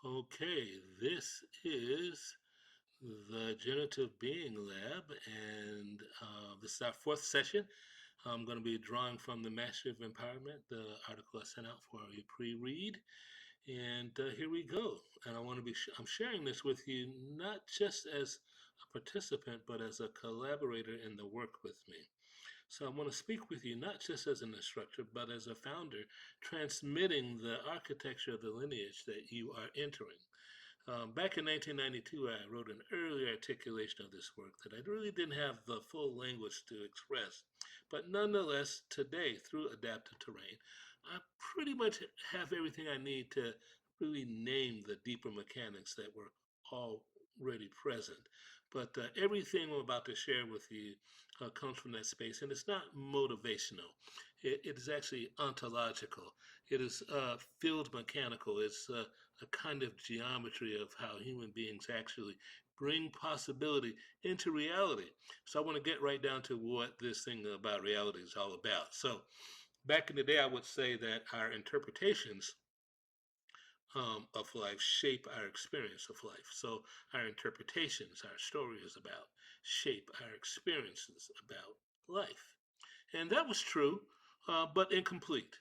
Okay, this is the Generative Being Lab, and this is our fourth session. I'm going to be drawing from the Mastery of Empowerment, the article I sent out for a pre-read, and here we go. And I'm sharing this with you not just as a participant, but as a collaborator in the work with me. So I want to speak with you not just as an instructor, but as a founder, transmitting the architecture of the lineage that you are entering. Back in 1992, I wrote an early articulation of this work that I really didn't have the full language to express. But nonetheless, today, through adaptive terrain, I pretty much have everything I need to really name the deeper mechanics that were already present. But everything I'm about to share with you comes from that space, and it's not motivational. It is actually ontological. It is field mechanical. It's a kind of geometry of how human beings actually bring possibility into reality. So I want to get right down to what this thing about reality is all about. So back in the day, I would say that our interpretations of life shape our experience of life. So our interpretations, our stories about shape our experiences about life. And that was true, but incomplete.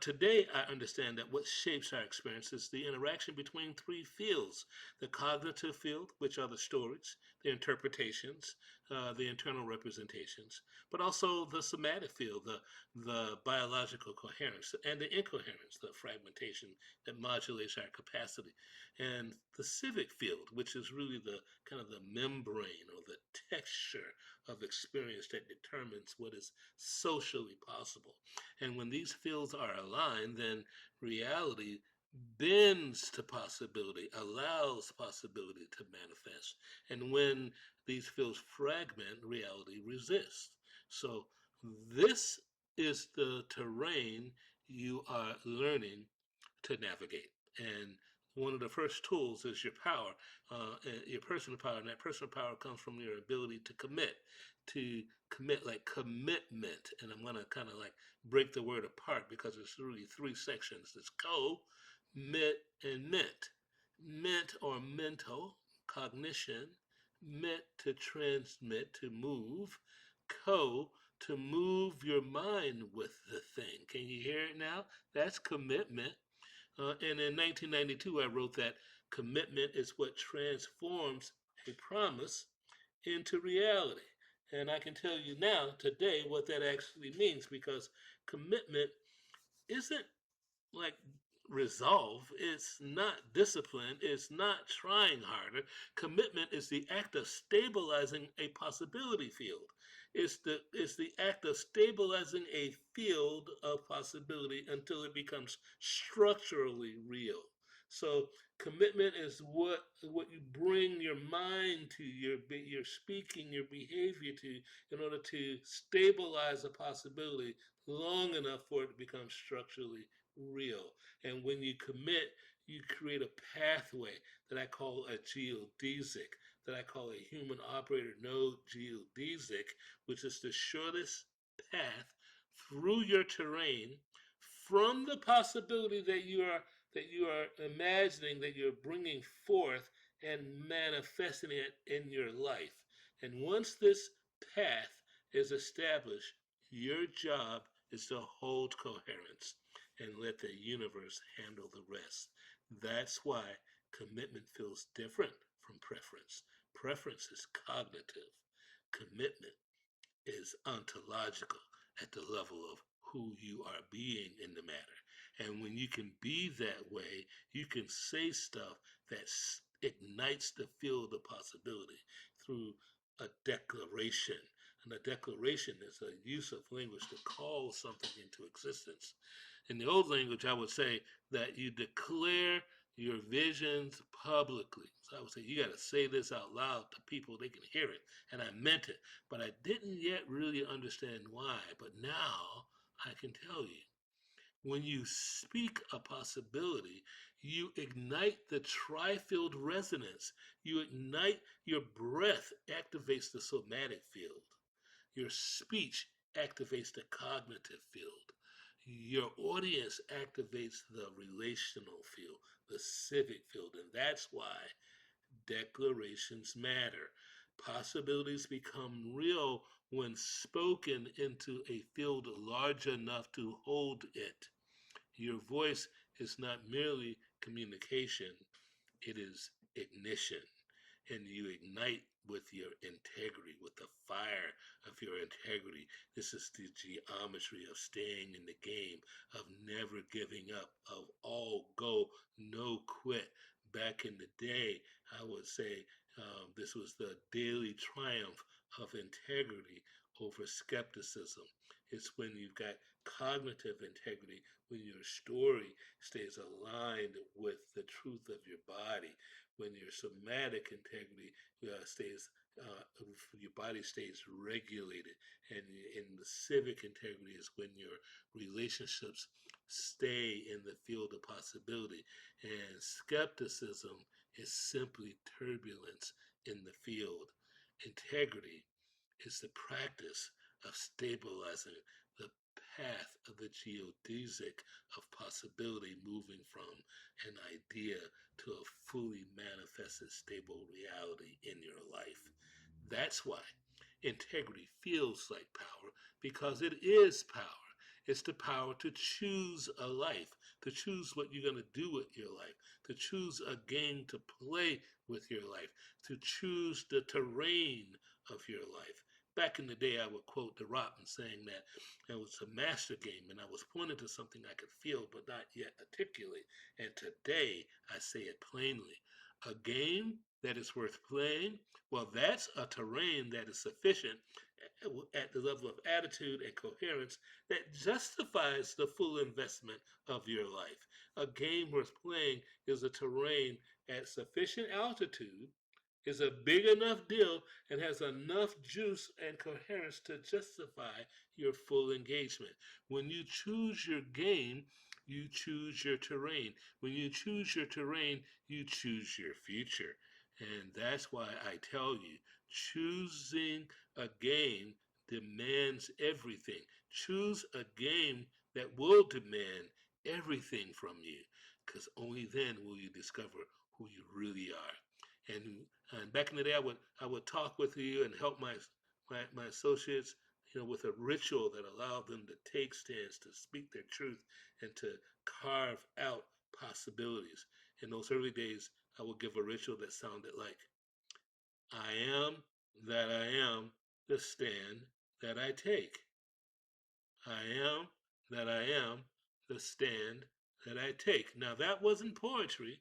Today, I understand that what shapes our experience is the interaction between three fields: the cognitive field, which are the stories, the interpretations, the internal representations, but also the somatic field, the biological coherence, and the incoherence, the fragmentation that modulates our capacity, and the civic field, which is really the kind of the membrane or the texture of experience that determines what is socially possible. And when these fields are aligned, then reality bends to possibility, allows possibility to manifest. And when these fields fragment, reality resists. So this is the terrain you are learning to navigate. And one of the first tools is your power, your personal power. And that personal power comes from your ability to commit like commitment. And I'm going to kind of like break the word apart because it's really three sections. It's co, mit, and ment. Ment or mental, cognition. Mit to transmit, to move. Co, to move your mind with the thing. Can you hear it now? That's commitment. And in 1992, I wrote that commitment is what transforms a promise into reality. And I can tell you now, today, what that actually means, because commitment isn't like resolve, it's not discipline, it's not trying harder. Commitment is the act of stabilizing a possibility field. It's the act of stabilizing a field of possibility until it becomes structurally real. So commitment is what you bring your mind to, your speaking, your behavior to, in order to stabilize a possibility long enough for it to become structurally real. And when you commit, you create a pathway that I call a geodesic, that I call a human operator node geodesic, which is the shortest path through your terrain from the possibility that you are imagining, that you're bringing forth and manifesting it in your life. And once this path is established, your job is to hold coherence and let the universe handle the rest. That's why commitment feels different from preference. Preference is cognitive. Commitment is ontological at the level of who you are being in the matter. And when you can be that way, you can say stuff that ignites the field of possibility through a declaration. And a declaration is a use of language to call something into existence. In the old language, I would say that you declare your visions publicly. So I would say, you got to say this out loud to people, they can hear it. And I meant it, but I didn't yet really understand why. But now I can tell you. When you speak a possibility, you ignite the tri-field resonance. You ignite your breath, activates the somatic field. Your speech activates the cognitive field. Your audience activates the relational field. the civic field. And that's why declarations matter. Possibilities become real when spoken into a field large enough to hold it. Your voice is not merely communication, it is ignition. And you ignite with your integrity, with the fire of your integrity. This is the geometry of staying in the game, of never giving up, of all go, no quit. Back in the day, I would say this was the daily triumph of integrity over skepticism. It's when you've got cognitive integrity, when your story stays aligned with the truth of your body, when your somatic integrity stays, your body stays regulated, and in the civic integrity is when your relationships stay in the field of possibility, and skepticism is simply turbulence in the field. Integrity is the practice of stabilizing the path of the geodesic of possibility, moving from an idea to a fully manifested stable reality in your life. That's why integrity feels like power, because it is power. It's the power to choose a life, to choose what you're going to do with your life, to choose a game to play with your life, to choose the terrain of your life. Back in the day, I would quote the Rotten saying that it was a master game, and I was pointing to something I could feel but not yet articulate. And today, I say it plainly. A game that is worth playing, well, that's a terrain that is sufficient at the level of attitude and coherence that justifies the full investment of your life. A game worth playing is a terrain at sufficient altitude, is a big enough deal, and has enough juice and coherence to justify your full engagement. When you choose your game, you choose your terrain. When you choose your terrain, you choose your future. And that's why I tell you, choosing a game demands everything. Choose a game that will demand everything from you, because only then will you discover who you really are. And back in the day, I would talk with you and help my associates, with a ritual that allowed them to take stands, to speak their truth, and to carve out possibilities. In those early days, I would give a ritual that sounded like, I am that I am the stand that I take. I am that I am the stand that I take. Now, that wasn't poetry,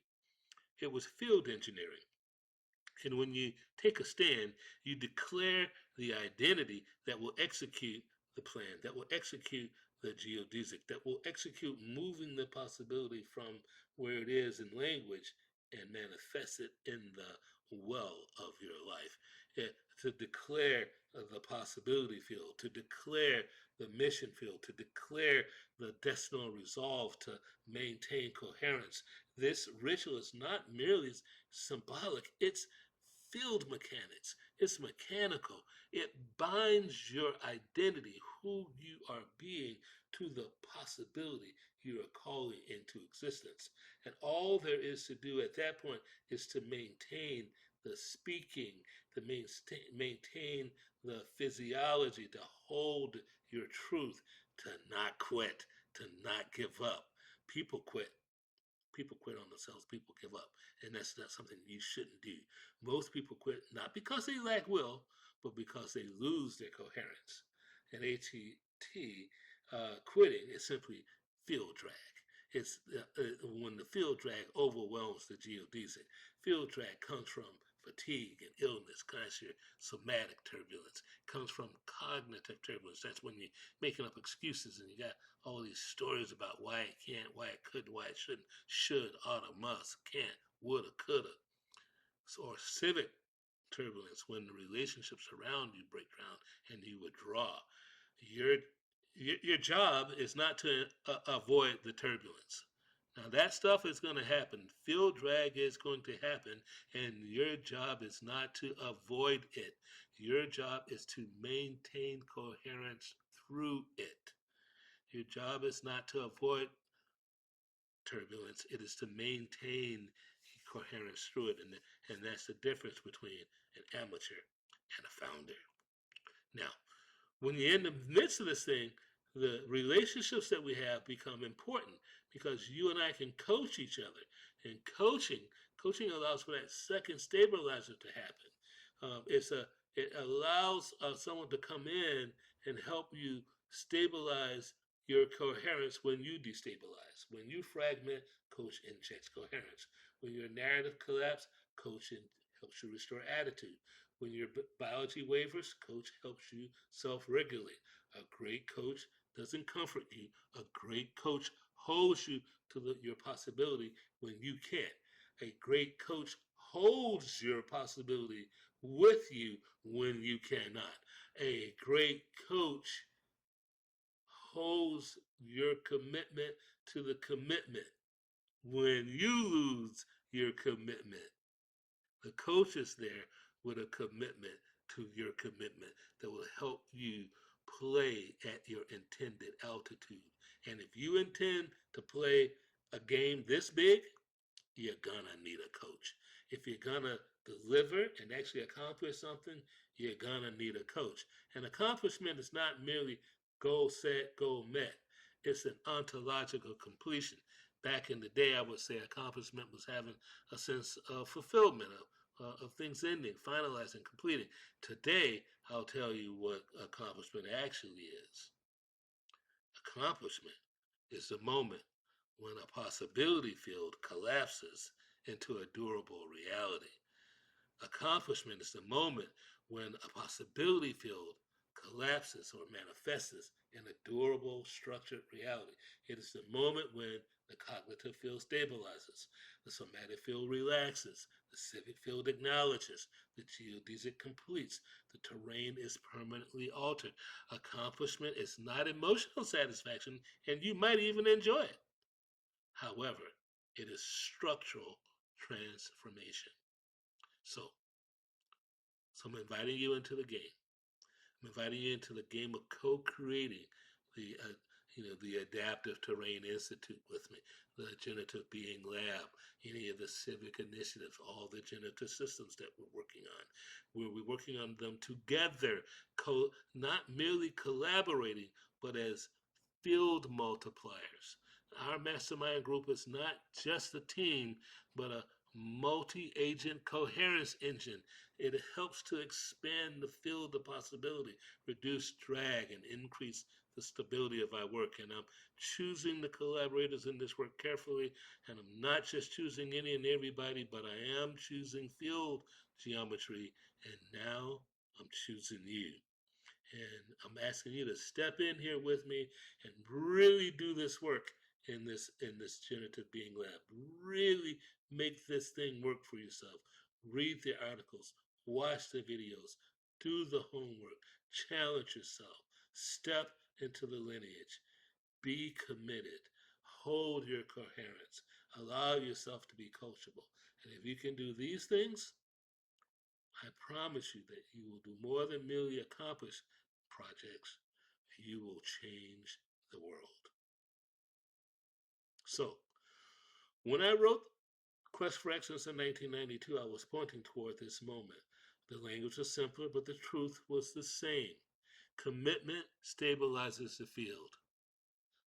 it was field engineering. And when you take a stand, you declare the identity that will execute the plan, that will execute the geodesic, that will execute moving the possibility from where it is in language and manifest it in the well of your life. To declare the possibility field, to declare the mission field, to declare the decimal resolve to maintain coherence. This ritual is not merely symbolic, it's field mechanics. It's mechanical. It binds your identity, who you are being, to the possibility you are calling into existence. And all there is to do at that point is to maintain the speaking, to maintain the physiology, to hold your truth, to not quit, to not give up. People quit. People quit on themselves. People give up. And that's not something you shouldn't do. Most people quit not because they lack will, but because they lose their coherence. And ATT, quitting is simply field drag. It's when the field drag overwhelms the geodesic. Field drag comes from fatigue and illness, comes your somatic turbulence, comes from cognitive turbulence. That's when you're making up excuses and you got all these stories about why it can't, why it couldn't, why it shouldn't, should, oughta, must, can't, woulda, coulda. Or civic turbulence, when the relationships around you break down and you withdraw. Your your job is not to avoid the turbulence. Now that stuff is going to happen. Field drag is going to happen, and your job is not to avoid it. Your job is to maintain coherence through it. Your job is not to avoid turbulence. It is to maintain coherence through it, and that's the difference between an amateur and a founder. Now, when you're in the midst of this thing, the relationships that we have become important because you and I can coach each other. And coaching allows for that second stabilizer to happen. It allows someone to come in and help you stabilize your coherence when you destabilize. When you fragment, coach injects coherence. When your narrative collapse, coaching helps you restore attitude. When your biology wavers, coach helps you self-regulate. A great coach doesn't comfort you. A great coach holds you to your possibility when you can't. A great coach holds your possibility with you when you cannot. A great coach holds your commitment to the commitment when you lose your commitment. The coach is there with a commitment to your commitment that will help you play at your intended altitude. And if you intend to play a game this big, you're gonna need a coach. If you're gonna deliver and actually accomplish something, you're gonna need a coach. And accomplishment is not merely goal set, goal met. It's an ontological completion. Back in the day, I would say accomplishment was having a sense of fulfillment, of things ending, finalizing, completing. Today, I'll tell you what accomplishment actually is. Accomplishment is the moment when a possibility field collapses into a durable reality. Accomplishment is the moment when a possibility field collapses or manifests in a durable, structured reality. It is the moment when the cognitive field stabilizes, the somatic field relaxes, the civic field acknowledges, the geodesic completes, the terrain is permanently altered. Accomplishment is not emotional satisfaction, and you might even enjoy it. However, it is structural transformation. So I'm inviting you into the game. I'm inviting you into the game of co-creating the the Adaptive Terrain Institute with me, the Generative Being Lab, any of the civic initiatives, all the generative systems that we're working on. We're working on them together, not merely collaborating, but as field multipliers. Our mastermind group is not just a team, but a multi-agent coherence engine. It helps to expand the field of possibility, reduce drag, and increase the stability of our work. And I'm choosing the collaborators in this work carefully, and I'm not just choosing any and everybody, but I am choosing field geometry, and now I'm choosing you. And I'm asking you to step in here with me and really do this work in this generative being lab. Really make this thing work for yourself. Read the articles, watch the videos, do the homework, challenge yourself, step into the lineage, be committed, hold your coherence, allow yourself to be coachable. And if you can do these things, I promise you that you will do more than merely accomplish projects. You will change the world. So, when I wrote Quest for Excellence in 1992, I was pointing toward this moment. The language was simpler, but the truth was the same. Commitment stabilizes the field.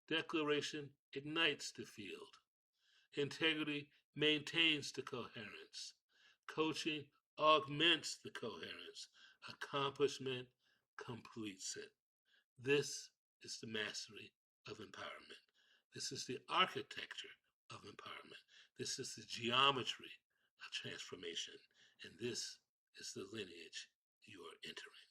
Declaration ignites the field. Integrity maintains the coherence. Coaching augments the coherence. Accomplishment completes it. This is the mastery of empowerment. This is the architecture of empowerment. This is the geometry of transformation. And this is the lineage you are entering.